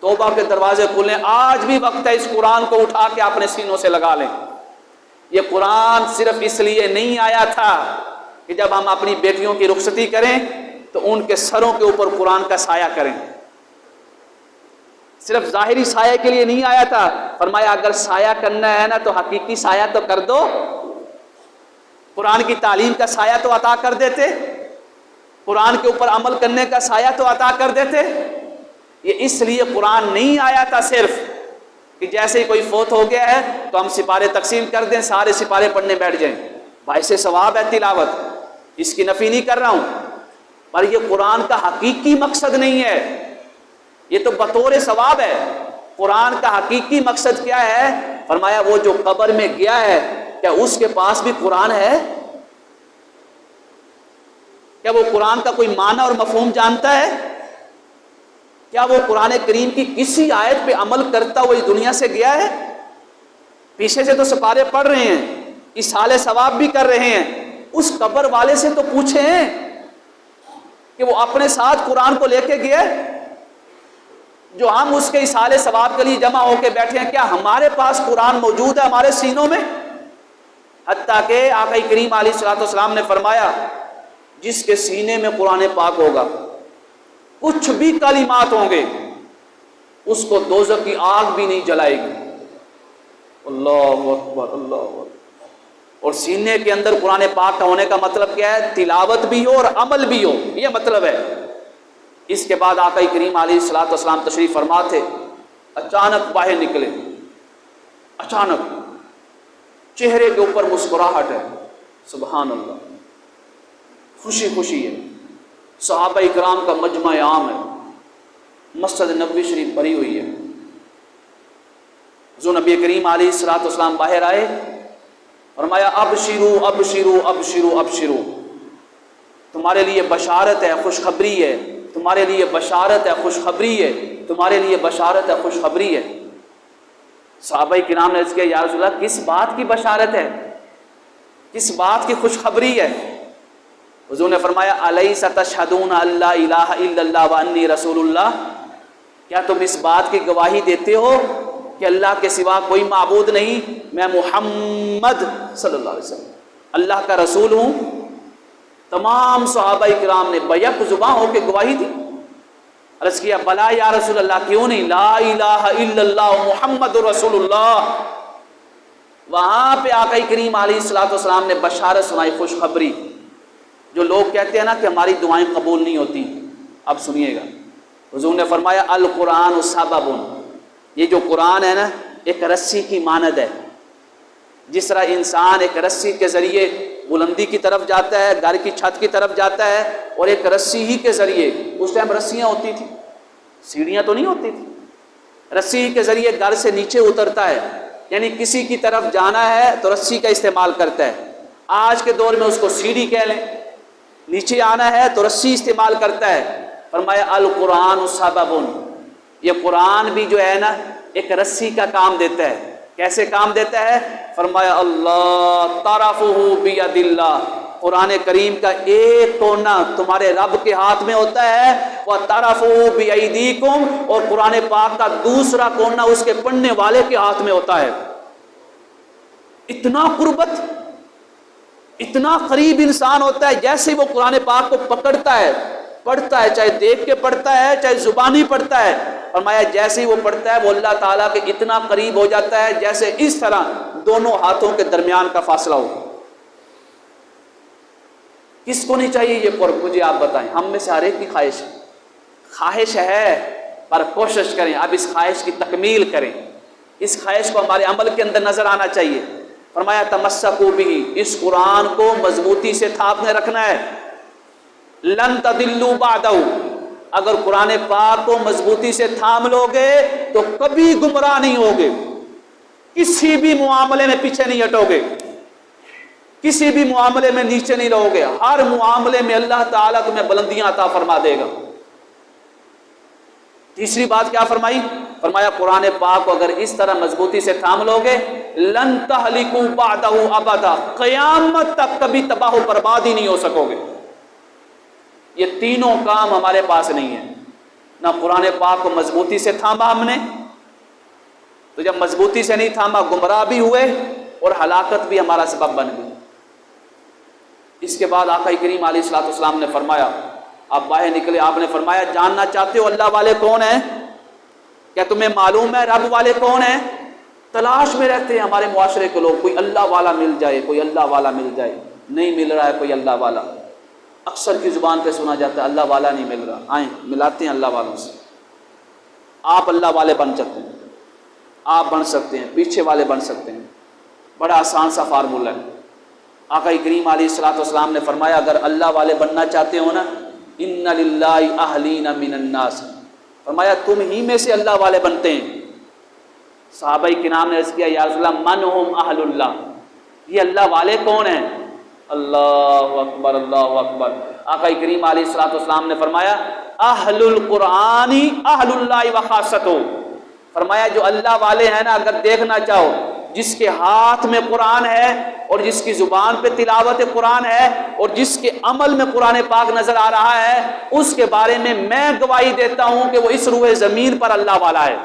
توبہ کے دروازے کھلے ہیں. آج بھی وقت ہے، اس قرآن کو اٹھا کے اپنے سینوں سے لگا لیں. یہ قرآن صرف اس لیے نہیں آیا تھا کہ جب ہم اپنی بیٹیوں کی رخصتی کریں تو ان کے سروں کے اوپر قرآن کا سایہ کریں. صرف ظاہری سایہ کے لیے نہیں آیا تھا. فرمایا اگر سایہ کرنا ہے نا تو حقیقی سایہ تو کر دو، قرآن کی تعلیم کا سایہ تو عطا کر دیتے، قرآن کے اوپر عمل کرنے کا سایہ تو عطا کر دیتے. یہ اس لیے قرآن نہیں آیا تھا صرف کہ جیسے ہی کوئی فوت ہو گیا ہے تو ہم سپارے تقسیم کر دیں، سارے سپارے پڑھنے بیٹھ جائیں. باعث ثواب ہے تلاوت، اس کی نفی نہیں کر رہا ہوں، پر یہ قرآن کا حقیقی مقصد نہیں ہے، یہ تو بطور ثواب ہے. قرآن کا حقیقی مقصد کیا ہے؟ فرمایا وہ جو قبر میں گیا ہے کیا اس کے پاس بھی قرآن ہے؟ کیا وہ قرآن کا کوئی معنی اور مفہوم جانتا ہے؟ کیا وہ قرآن کریم کی کسی آیت پہ عمل کرتا ہوا اس دنیا سے گیا ہے؟ پیچھے سے تو سپارے پڑھ رہے ہیں، اصحال ثواب بھی کر رہے ہیں. اس قبر والے سے تو پوچھیں کہ وہ اپنے ساتھ قرآن کو لے کے گئے جو ہم اس کے اصحال ثواب کے لیے جمع ہو کے بیٹھے ہیں. کیا ہمارے پاس قرآن موجود ہے ہمارے سینوں میں؟ حتیٰ کہ آقا کریم علیہ الصلوۃ والسلام نے فرمایا جس کے سینے میں قرآن پاک ہوگا کچھ بھی کلمات ہوں گے اس کو دوزخ کی آگ بھی نہیں جلائے گی. اللہ اکبر، اللہ اکبر. اور سینے کے اندر قرآن پاک کا ہونے کا مطلب کیا ہے؟ تلاوت بھی ہو اور عمل بھی ہو، یہ مطلب ہے. اس کے بعد آقا کریم علیہ الصلوۃ والسلام تشریف فرما تھے، اچانک باہر نکلے، اچانک چہرے کے اوپر مسکراہٹ ہے، سبحان اللہ، خوشی خوشی ہے. صحابہ اکرام کا مجمع عام ہے، مسجد نبوی شریف بھری ہوئی ہے. جو نبی کریم علیہ الصلوۃ والسلام باہر آئے، فرمایا ابشروا ابشروا ابشروا ابشروا، تمہارے لیے بشارت ہے، خوشخبری ہے، تمہارے لیے بشارت ہے، خوشخبری ہے، تمہارے لیے بشارت ہے، خوشخبری ہے. صحابہ کرام نے عرض کیا یا رسول اللہ کس بات کی بشارت ہے، کس بات کی خوشخبری ہے؟ حضور نے فرمایا الیس تشہدون ان لا الہ الا اللہ وانی رسول اللہ، کیا تم اس بات کی گواہی دیتے ہو کہ اللہ کے سوا کوئی معبود نہیں، میں محمد صلی اللہ علیہ وسلم اللہ کا رسول ہوں؟ تمام صحابہ کرام نے بیک زباں ہو کے گواہی دی۔ عرض کیا بلا یا رسول اللہ، کیوں نہیں، لا الہ الا اللہ محمد رسول اللہ۔ وہاں پہ آقا کریم علیہ الصلوۃ والسلام نے بشارت سنائی، خوشخبری۔ جو لوگ کہتے ہیں نا کہ ہماری دعائیں قبول نہیں ہوتی، اب سنیے گا، حضور نے فرمایا القرآن سبب، یہ جو قرآن ہے نا ایک رسی کی مانند ہے۔ جس طرح انسان ایک رسی کے ذریعے بلندی کی طرف جاتا ہے، گھر کی چھت کی طرف جاتا ہے، اور ایک رسی ہی کے ذریعے، اس ٹائم رسیاں ہوتی تھیں، سیڑھیاں تو نہیں ہوتی تھی، رسی ہی کے ذریعے گھر سے نیچے اترتا ہے، یعنی کسی کی طرف جانا ہے تو رسی کا استعمال کرتا ہے۔ آج کے دور میں اس کو سیڑھی کہہ لیں، نیچے آنا ہے تو رسی استعمال کرتا ہے۔ فرمایا القرآن سبب، یہ قرآن بھی جو ہے نا ایک رسی کا کام دیتا ہے۔ کیسے کام دیتا ہے؟ فرمایا اللہ طرفہ بید اللہ، قرآن کریم کا ایک کونا تمہارے رب کے ہاتھ میں ہوتا ہے، وَطَرَفُهُ بِأَيْدِيكُمْ، اور قرآن پاک کا دوسرا کونا اس کے پڑھنے والے کے ہاتھ میں ہوتا ہے۔ اتنا قربت، اتنا قریب انسان ہوتا ہے، جیسے وہ قرآن پاک کو پکڑتا ہے، پڑھتا ہے، چاہے دیکھ کے پڑھتا ہے چاہے زبانی پڑھتا ہے، فرمایا جیسے ہی وہ پڑھتا ہے وہ اللہ تعالیٰ کے اتنا قریب ہو جاتا ہے جیسے اس طرح دونوں ہاتھوں کے درمیان کا فاصلہ ہو۔ کس کو نہیں چاہیے یہ قرب؟ مجھے آپ بتائیں، ہم میں سے ہر ایک کی خواہش ہے، پر کوشش کریں اب اس خواہش کی تکمیل کریں، اس خواہش کو ہمارے عمل کے اندر نظر آنا چاہیے۔ فرمایا تمسکوا بہ، اس قرآن کو مضبوطی سے تھامے رکھنا ہے۔ لن تضلوا بعدہ، اگر قرآن پاک کو مضبوطی سے تھام لو گے تو کبھی گمراہ نہیں ہوگے، کسی بھی معاملے میں پیچھے نہیں ہٹو گے، کسی بھی معاملے میں نیچے نہیں رہو گے، ہر معاملے میں اللہ تعالیٰ تمہیں بلندیاں عطا فرما دے گا۔ تیسری بات کیا فرمائی؟ فرمایا قرآن پاک کو اگر اس طرح مضبوطی سے تھام لو گے، لن تہلکوا بعدہ ابدا، قیامت تک کبھی تباہ و برباد ہی نہیں ہو سکو گے۔ یہ تینوں کام ہمارے پاس نہیں ہے، نہ قرآن پاک کو مضبوطی سے تھاما ہم نے، تو جب مضبوطی سے نہیں تھاما گمراہ بھی ہوئے اور ہلاکت بھی ہمارا سبب بن گئی۔ اس کے بعد آقا کریم علیہ الصلوۃ والسلام نے فرمایا، آپ باہر نکلے، آپ نے فرمایا جاننا چاہتے ہو اللہ والے کون ہیں؟ کیا تمہیں معلوم ہے رب والے کون ہیں؟ تلاش میں رہتے ہیں ہمارے معاشرے کے لوگ، کوئی اللہ والا مل جائے، کوئی اللہ والا مل جائے، نہیں مل رہا ہے کوئی اللہ والا۔ اکثر کی زبان پہ سنا جاتا ہے اللہ والا نہیں مل رہا، آئیں ملاتے ہیں اللہ والوں سے۔ آپ اللہ والے بن سکتے ہیں، آپ بن سکتے ہیں، پیچھے والے بن سکتے ہیں، بڑا آسان سا فارمولہ ہے۔ آقا کریم علیہ الصلوۃ والسلام نے فرمایا اگر اللہ والے بننا چاہتے ہو نا، ان للہ اہلین من الناس، فرمایا تم ہی میں سے اللہ والے بنتے ہیں۔ صحابہ کرام نے عرض کیا یا رسول اللہ من ہم اہل اللہ، یہ اللہ والے کون ہیں؟ اللہ اکبر اللہ اکبر۔ آقا کریم علیہ الصلوۃ والسلام نے فرمایا اہل القرآن اہل اللہ وخاصتہ، فرمایا جو اللہ والے ہیں نا، اگر دیکھنا چاہو جس کے ہاتھ میں قرآن ہے اور جس کی زبان پہ تلاوت قرآن ہے اور جس کے عمل میں قرآن پاک نظر آ رہا ہے، اس کے بارے میں گواہی دیتا ہوں کہ وہ اس روئے زمین پر اللہ والا ہے،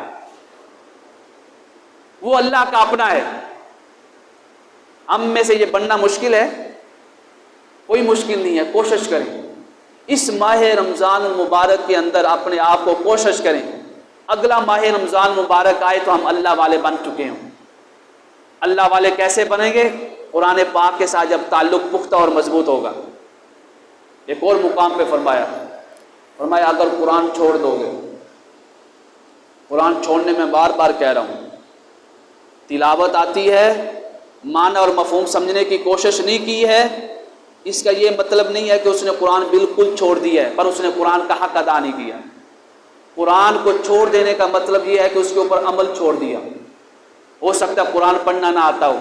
وہ اللہ کا اپنا ہے۔ ہم میں سے یہ بننا مشکل ہے؟ کوئی مشکل نہیں ہے، کوشش کریں اس ماہ رمضان المبارک کے اندر اپنے آپ کو کوشش کریں، اگلا ماہ رمضان مبارک آئے تو ہم اللہ والے بن چکے ہوں۔ اللہ والے کیسے بنیں گے؟ قرآن پاک کے ساتھ جب تعلق پختہ اور مضبوط ہوگا۔ ایک اور مقام پہ فرمایا اگر قرآن چھوڑ دو گے، قرآن چھوڑنے میں بار بار کہہ رہا ہوں، تلاوت آتی ہے، معنی اور مفہوم سمجھنے کی کوشش نہیں کی ہے، اس کا یہ مطلب نہیں ہے کہ اس نے قرآن بالکل چھوڑ دیا ہے، پر اس نے قرآن کا حق ادا نہیں کیا۔ قرآن کو چھوڑ دینے کا مطلب یہ ہے کہ اس کے اوپر عمل چھوڑ دیا۔ ہو سکتا ہے قرآن پڑھنا نہ آتا ہو،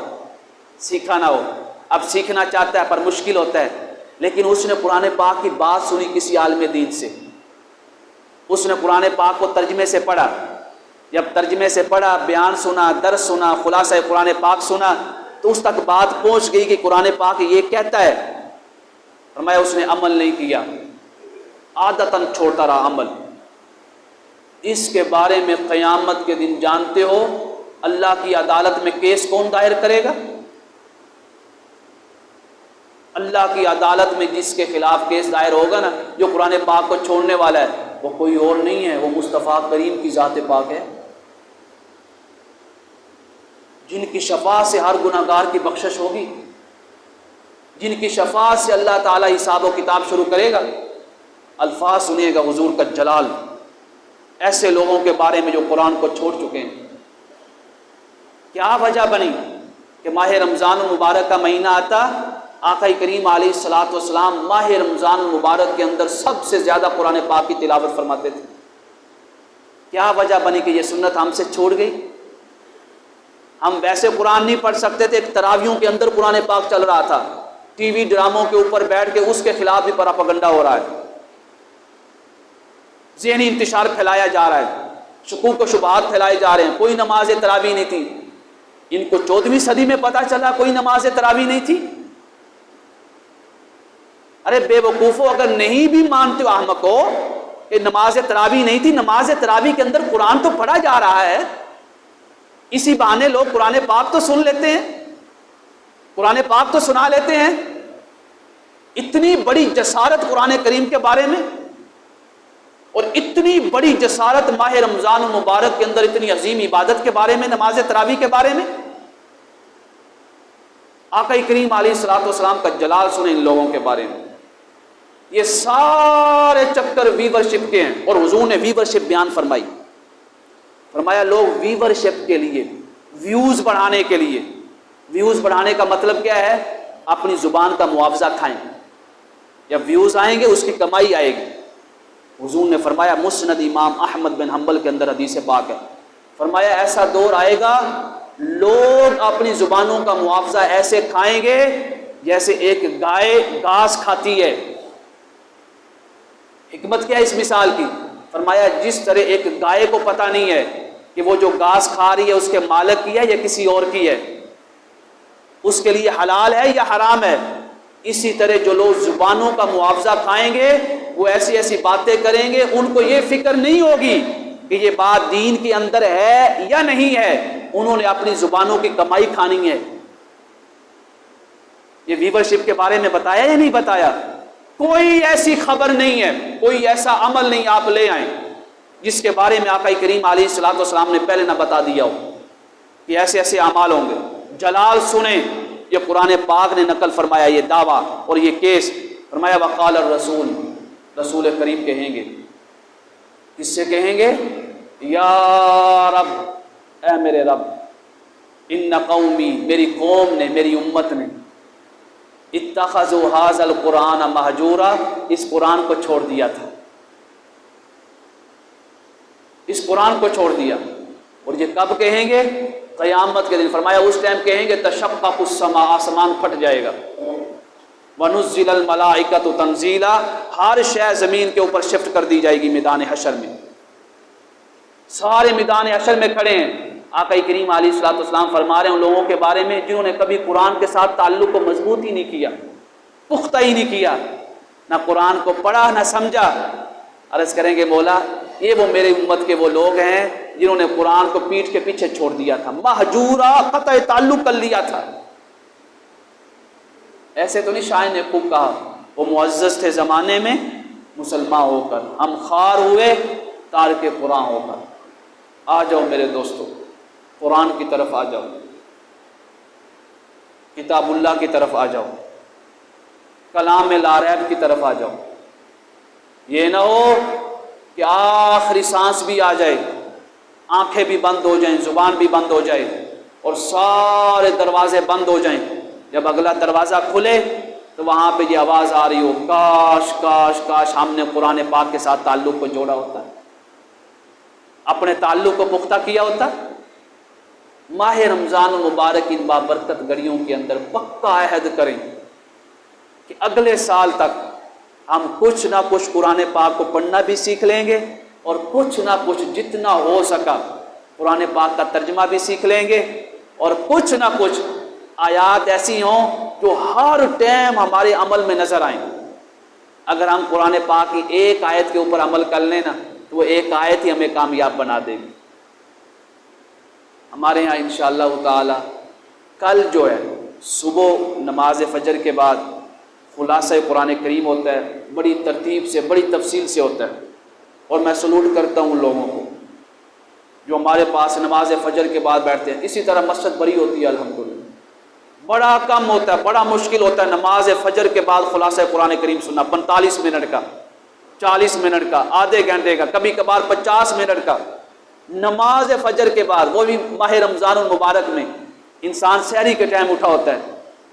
سیکھا نہ ہو، اب سیکھنا چاہتا ہے پر مشکل ہوتا ہے، لیکن اس نے قرآن پاک کی بات سنی کسی عالم دین سے، اس نے قرآن پاک کو ترجمے سے پڑھا، جب ترجمے سے پڑھا، بیان سنا، درس سنا، خلاصہ قرآن پاک سنا، تو اس تک بات پہنچ گئی کہ قرآن پاک یہ کہتا ہے، فرمایا اس نے عمل نہیں کیا، عادتاً چھوڑتا رہا عمل۔ اس کے بارے میں قیامت کے دن جانتے ہو اللہ کی عدالت میں کیس کون دائر کرے گا؟ اللہ کی عدالت میں جس کے خلاف کیس دائر ہوگا نا، جو قرآن پاک کو چھوڑنے والا ہے، وہ کوئی اور نہیں ہے، وہ مصطفیٰ کریم کی ذات پاک ہے، جن کی شفاعت سے ہر گناہگار کی بخشش ہوگی، جن کی شفاعت سے اللہ تعالیٰ حساب و کتاب شروع کرے گا۔ الفاظ سنیے گا حضور کا جلال ایسے لوگوں کے بارے میں جو قرآن کو چھوڑ چکے ہیں۔ کیا وجہ بنی کہ ماہ رمضان المبارک کا مہینہ آتا، آقا کریم علیہ الصلاۃ والسلام ماہ رمضان المبارک کے اندر سب سے زیادہ قرآن پاک کی تلاوت فرماتے تھے؟ کیا وجہ بنی کہ یہ سنت ہم سے چھوڑ گئی؟ ہم ویسے قرآن نہیں پڑھ سکتے تھے، ایک تراویحوں کے اندر قرآن پاک چل رہا تھا، ٹی وی ڈراموں کے اوپر بیٹھ کے اس کے خلاف بھی پراپگنڈا ہو رہا ہے، ذہنی انتشار پھیلایا جا رہا ہے، شکوک و شبہات پھیلائے جا رہے ہیں۔ کوئی نماز تراویح نہیں تھی، ان کو 14ویں صدی میں پتہ چلا کوئی نماز تراویح نہیں تھی۔ ارے بے وقوفو، اگر نہیں بھی مانتے ہو احمقو کہ نماز تراویح نہیں تھی، نماز تراویح کے اندر قرآن تو پڑھا جا رہا ہے، اسی بہانے لوگ قرآن پاک تو سن لیتے ہیں، قرآن پاک تو سنا لیتے ہیں۔ اتنی بڑی جسارت قرآن کریم کے بارے میں، اور اتنی بڑی جسارت ماہ رمضان المبارک کے اندر اتنی عظیم عبادت کے بارے میں، نماز تراویح کے بارے میں۔ آقا کریم علیہ الصلوۃ والسلام کا جلال سنیں ان لوگوں کے بارے میں۔ یہ سارے چکر ویورشپ کے ہیں، اور حضور نے ویورشپ بیان فرمائی، فرمایا لوگ ویورشپ کے لیے، ویوز بڑھانے کے لیے، ویوز بڑھانے کا مطلب کیا ہے؟ اپنی زبان کا معاوضہ کھائیں، جب ویوز آئیں گے اس کی کمائی آئے گی۔ حضور نے فرمایا، مسند امام احمد بن حنبل کے اندر حدیث پاک ہے، فرمایا ایسا دور آئے گا لوگ اپنی زبانوں کا معاوضہ ایسے کھائیں گے جیسے ایک گائے گھاس کھاتی ہے۔ حکمت کیا ہے اس مثال کی؟ فرمایا جس طرح ایک گائے کو پتہ نہیں ہے کہ وہ جو گھاس کھا رہی ہے اس کے مالک کی ہے یا کسی اور کی ہے، اس کے لیے حلال ہے یا حرام ہے، اسی طرح جو لوگ زبانوں کا معاوضہ کھائیں گے وہ ایسی ایسی باتیں کریں گے، ان کو یہ فکر نہیں ہوگی کہ یہ بات دین کے اندر ہے یا نہیں ہے، انہوں نے اپنی زبانوں کی کمائی کھانی ہے۔ یہ ویورشپ کے بارے میں بتایا یا نہیں بتایا؟ کوئی ایسی خبر نہیں ہے، کوئی ایسا عمل نہیں آپ لے آئیں جس کے بارے میں آقا کریم علیہ الصلوۃ والسلام نے پہلے نہ بتا دیا ہو کہ ایسے ایسے اعمال ہوں گے۔ جلال سنیں، یہ قرآن پاک نے نقل فرمایا یہ دعویٰ اور یہ کیس۔ فرمایا وقال الرسول، رسول کریم کہیں گے، کس سے کہیں گے؟ یا رب، اے میرے رب، ان قومی، میری قوم نے، میری امت نے، اتخذوا ھذا القرآن مہجورا، اس قرآن کو چھوڑ دیا تھا، اس قرآن کو چھوڑ دیا۔ اور یہ کب کہیں گے؟ قیامت کے دن۔ فرمایا اس ٹائم کہیں گے تشقق السماء، آسمان پھٹ جائے گا، ونزل الملائکۃ تنزیلا، ہر شے زمین کے اوپر شفٹ کر دی جائے گی میدان حشر میں۔ سارے میدان حشر میں کھڑے ہیں، آقا کریم علیہ الصلوۃ والسلام فرما رہے ہیں ان لوگوں کے بارے میں جنہوں نے کبھی قرآن کے ساتھ تعلق کو مضبوط ہی نہیں کیا، پختہ ہی نہیں کیا، نہ قرآن کو پڑھا نہ سمجھا۔ عرض کریں گے مولا یہ وہ میرے امت کے وہ لوگ ہیں جنہوں نے قرآن کو پیٹھ کے پیچھے چھوڑ دیا تھا، مہجورا، قطع تعلق کر لیا تھا۔ ایسے تو نہیں شاعر نے خوب کہا، وہ معزز تھے زمانے میں مسلمان ہو کر، ہم خوار ہوئے تارک قرآن ہو کر۔ آ جاؤ میرے دوستو، قرآن کی طرف آ جاؤ، کتاب اللہ کی طرف آ جاؤ، کلام لا ریب کی طرف آ جاؤ۔ یہ نہ ہو کہ آخری سانس بھی آ جائے، آنکھیں بھی بند ہو جائیں، زبان بھی بند ہو جائے اور سارے دروازے بند ہو جائیں، جب اگلا دروازہ کھلے تو وہاں پہ یہ آواز آ رہی ہو، کاش کاش کاش ہم نے قرآن پاک کے ساتھ تعلق کو جوڑا ہوتا، اپنے تعلق کو پختہ کیا ہوتا۔ ماہ رمضان المبارک ان بابرکت گھڑیوں کے اندر پکا عہد کریں کہ اگلے سال تک ہم کچھ نہ کچھ قرآن پاک کو پڑھنا بھی سیکھ لیں گے، اور کچھ نہ کچھ جتنا ہو سکا قرآن پاک کا ترجمہ بھی سیکھ لیں گے، اور کچھ نہ کچھ آیات ایسی ہوں جو ہر ٹائم ہمارے عمل میں نظر آئیں۔ اگر ہم قرآن پاک کی ایک آیت کے اوپر عمل کر لیں نا تو وہ ایک آیت ہی ہمیں کامیاب بنا دے گی۔ ہمارے یہاں انشاءاللہ تعالی کل جو ہے صبح نماز فجر کے بعد خلاصہ قرآن کریم ہوتا ہے، بڑی ترتیب سے بڑی تفصیل سے ہوتا ہے، اور میں سلوٹ کرتا ہوں ان لوگوں کو جو ہمارے پاس نماز فجر کے بعد بیٹھتے ہیں۔ اسی طرح مسجد بڑی ہوتی ہے الحمدللہ، بڑا کم ہوتا ہے، بڑا مشکل ہوتا ہے نماز فجر کے بعد خلاصہ قرآن کریم سننا، 45 منٹ کا، 40 منٹ کا، آدھے گھنٹے کا، کبھی کبھار 50 منٹ کا نماز فجر کے بعد، وہ بھی ماہ رمضان المبارک میں انسان سحری کے ٹائم اٹھا ہوتا ہے،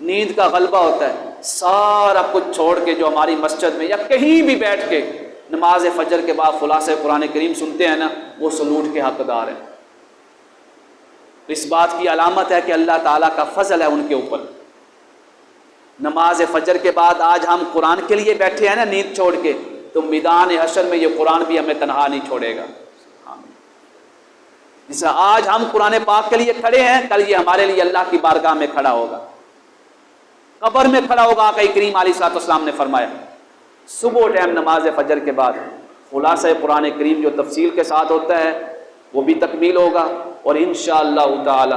نیند کا غلبہ ہوتا ہے، سارا کچھ چھوڑ کے جو ہماری مسجد میں یا کہیں بھی بیٹھ کے نماز فجر کے بعد خلاصہ قرآن کریم سنتے ہیں نا، وہ سلوٹ کے حقدار ہیں۔ اس بات کی علامت ہے کہ اللہ تعالیٰ کا فضل ہے ان کے اوپر۔ نماز فجر کے بعد آج ہم قرآن کے لیے بیٹھے ہیں نا نیند چھوڑ کے، تو میدان حشر میں یہ قرآن بھی ہمیں تنہا نہیں چھوڑے گا۔ جیسے آج ہم قرآن پاک کے لیے کھڑے ہیں، کل یہ ہمارے لیے اللہ کی بارگاہ میں کھڑا ہوگا، قبر میں کھڑا ہوگا۔ آقا کریم علیہ الصلوۃ والسلام نے فرمایا صبح ٹائم نماز فجر کے بعد خلاصہ قرآن کریم جو تفصیل کے ساتھ ہوتا ہے وہ بھی تکمیل ہوگا، اور انشاءاللہ تعالی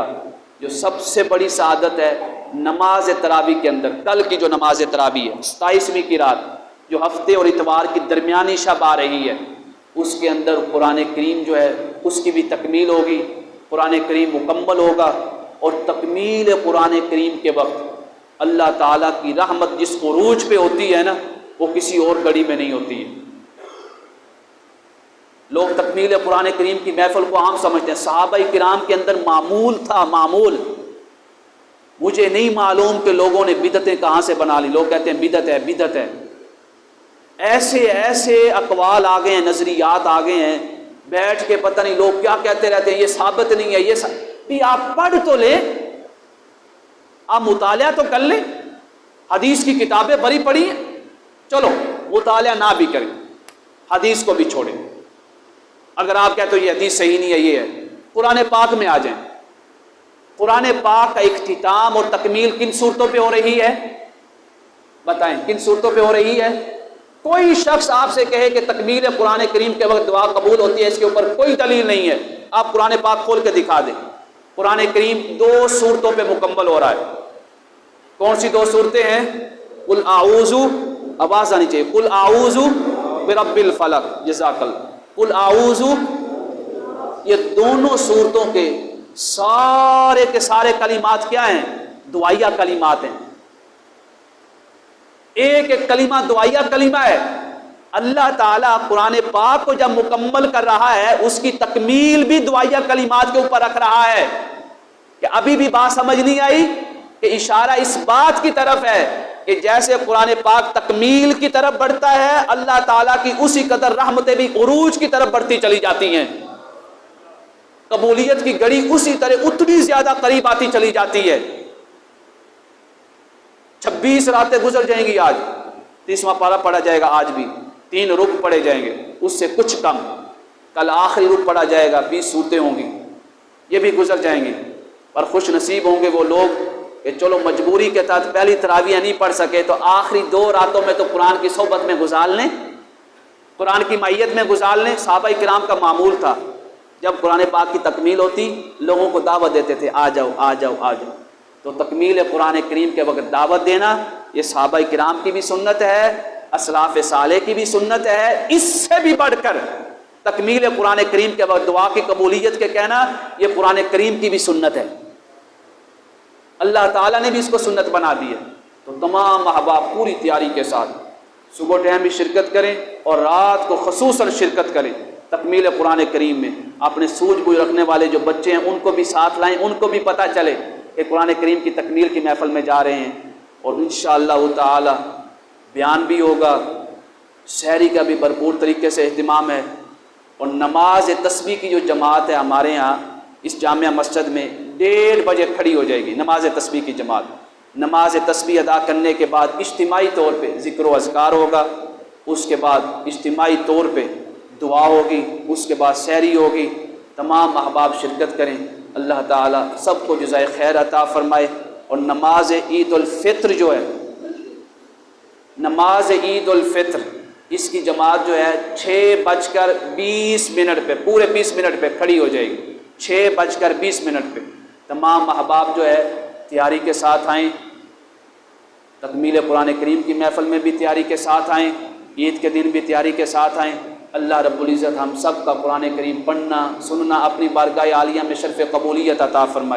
جو سب سے بڑی سعادت ہے نماز تراویح کے اندر، کل کی جو نماز تراویح ہے 27ویں کی رات جو ہفتے اور اتوار کی درمیانی شب آ رہی ہے، اس کے اندر قرآن کریم جو ہے اس کی بھی تکمیل ہوگی، قرآن کریم مکمل ہوگا، اور تکمیل قرآن کریم کے وقت اللہ تعالیٰ کی رحمت جس عروج پہ ہوتی ہے نا، وہ کسی اور گھڑی میں نہیں ہوتی ہے۔ لوگ تکمیل قرآن کریم کی محفل کو عام سمجھتے ہیں، صحابہ کرام کے اندر معمول تھا، معمول۔ مجھے نہیں معلوم کہ لوگوں نے بدعتیں کہاں سے بنا لی، لوگ کہتے ہیں بدعت ہے، بدعت ہے، ایسے ایسے اقوال آ گئے ہیں، نظریات آ گئے ہیں، بیٹھ کے پتہ نہیں لوگ کیا کہتے رہتے ہیں، یہ ثابت نہیں ہے، یہ بھی آپ پڑھ تو لیں، آپ مطالعہ تو کر لیں، حدیث کی کتابیں بڑی پڑھی ہیں، چلو مطالعہ نہ بھی کریں، حدیث کو بھی چھوڑیں، اگر آپ کہتے ہو یہ حدیث صحیح نہیں ہے، یہ ہے، قرآن پاک میں آ جائیں۔ قرآن پاک کا اختتام اور تکمیل کن صورتوں پہ ہو رہی ہے؟ بتائیں کن صورتوں پہ ہو رہی ہے؟ کوئی شخص آپ سے کہے کہ تکمیل قرآن کریم کے وقت دعا قبول ہوتی ہے، اس کے اوپر کوئی دلیل نہیں ہے، آپ قرآن پاک کھول کے دکھا دیں۔ قرآن کریم 2 صورتوں پہ مکمل ہو رہا ہے۔ کون سی 2 صورتیں ہیں؟ قل اعوذ، آواز آنی چاہیے، قل اعوذ برب الفلق، جزاک اللہ، قل اعوذ، یہ دونوں صورتوں کے سارے کے سارے کلمات کیا ہیں؟ دعائیہ کلمات ہیں، ایک ایک کلمہ دعائیہ کلمہ ہے۔ اللہ تعالیٰ قرآن پاک کو جب مکمل کر رہا ہے، اس کی تکمیل بھی دعائیہ کلمات کے اوپر رکھ رہا ہے۔ کہ ابھی بھی بات سمجھ نہیں آئی کہ اشارہ اس بات کی طرف ہے کہ جیسے قرآن پاک تکمیل کی طرف بڑھتا ہے، اللہ تعالیٰ کی اسی قدر رحمتیں بھی عروج کی طرف بڑھتی چلی جاتی ہیں، قبولیت کی گھڑی اسی طرح اتنی زیادہ قریب آتی چلی جاتی ہے۔ 26 راتیں گزر جائیں گی، آج 30واں پارہ پڑھا جائے گا، آج بھی 3 رکوع پڑھے جائیں گے، اس سے کچھ کم، کل آخری رکوع پڑھا جائے گا، 20 صورتیں ہوں گی، یہ بھی گزر جائیں گی۔ پر خوش نصیب ہوں گے وہ لوگ کہ چلو مجبوری کے تحت پہلی تراویح نہیں پڑھ سکے تو آخری 2 راتوں میں تو قرآن کی صحبت میں گزار لیں، قرآن کی معیت میں گزار لیں۔ صحابہ کرام کا معمول تھا، جب قرآن پاک کی تکمیل ہوتی لوگوں کو دعوت دیتے تھے، آ جاؤ آ جاؤ آ جاؤ۔ تو تکمیل قرآن کریم کے وقت دعوت دینا یہ صحابہ کرام کی بھی سنت ہے، اسلاف صالح کی بھی سنت ہے، اس سے بھی بڑھ کر تکمیل قرآن کریم کے وقت دعا کی قبولیت کے کہنا یہ قرآن کریم کی بھی سنت ہے، اللہ تعالیٰ نے بھی اس کو سنت بنا دی ہے۔ تو تمام احباب پوری تیاری کے ساتھ صبح ٹائم بھی شرکت کریں اور رات کو خصوصاً شرکت کریں تکمیل قرآن کریم میں۔ اپنے سوجھ بوجھ رکھنے والے جو بچے ہیں ان کو بھی ساتھ لائیں، ان کو بھی پتہ چلے کہ قرآن کریم کی تکمیل کی محفل میں جا رہے ہیں، اور انشاءاللہ تعالی بیان بھی ہوگا، سحری کا بھی بھرپور طریقے سے اہتمام ہے، اور نماز تسبیح کی جو جماعت ہے ہمارے ہاں اس جامعہ مسجد میں 1:30 بجے کھڑی ہو جائے گی نماز تسبیح کی جماعت۔ نماز تسبیح ادا کرنے کے بعد اجتماعی طور پہ ذکر و اذکار ہوگا، اس کے بعد اجتماعی طور پہ دعا ہوگی، اس کے بعد سحری ہوگی۔ تمام احباب شرکت کریں، اللہ تعالیٰ سب کو جزائے خیر عطا فرمائے۔ اور نماز عید الفطر جو ہے، نماز عید الفطر اس کی جماعت جو ہے 6:20 پہ پورے 20 منٹ پہ کھڑی ہو جائے گی۔ 6:20 پہ تمام احباب جو ہے تیاری کے ساتھ آئیں، تکمیل قرآن کریم کی محفل میں بھی تیاری کے ساتھ آئیں، عید کے دن بھی تیاری کے ساتھ آئیں۔ اللہ رب العزت ہم سب کا قرآن کریم پڑھنا سننا اپنی بارگاہ عالیہ میں شرف قبولیت عطا فرمائے۔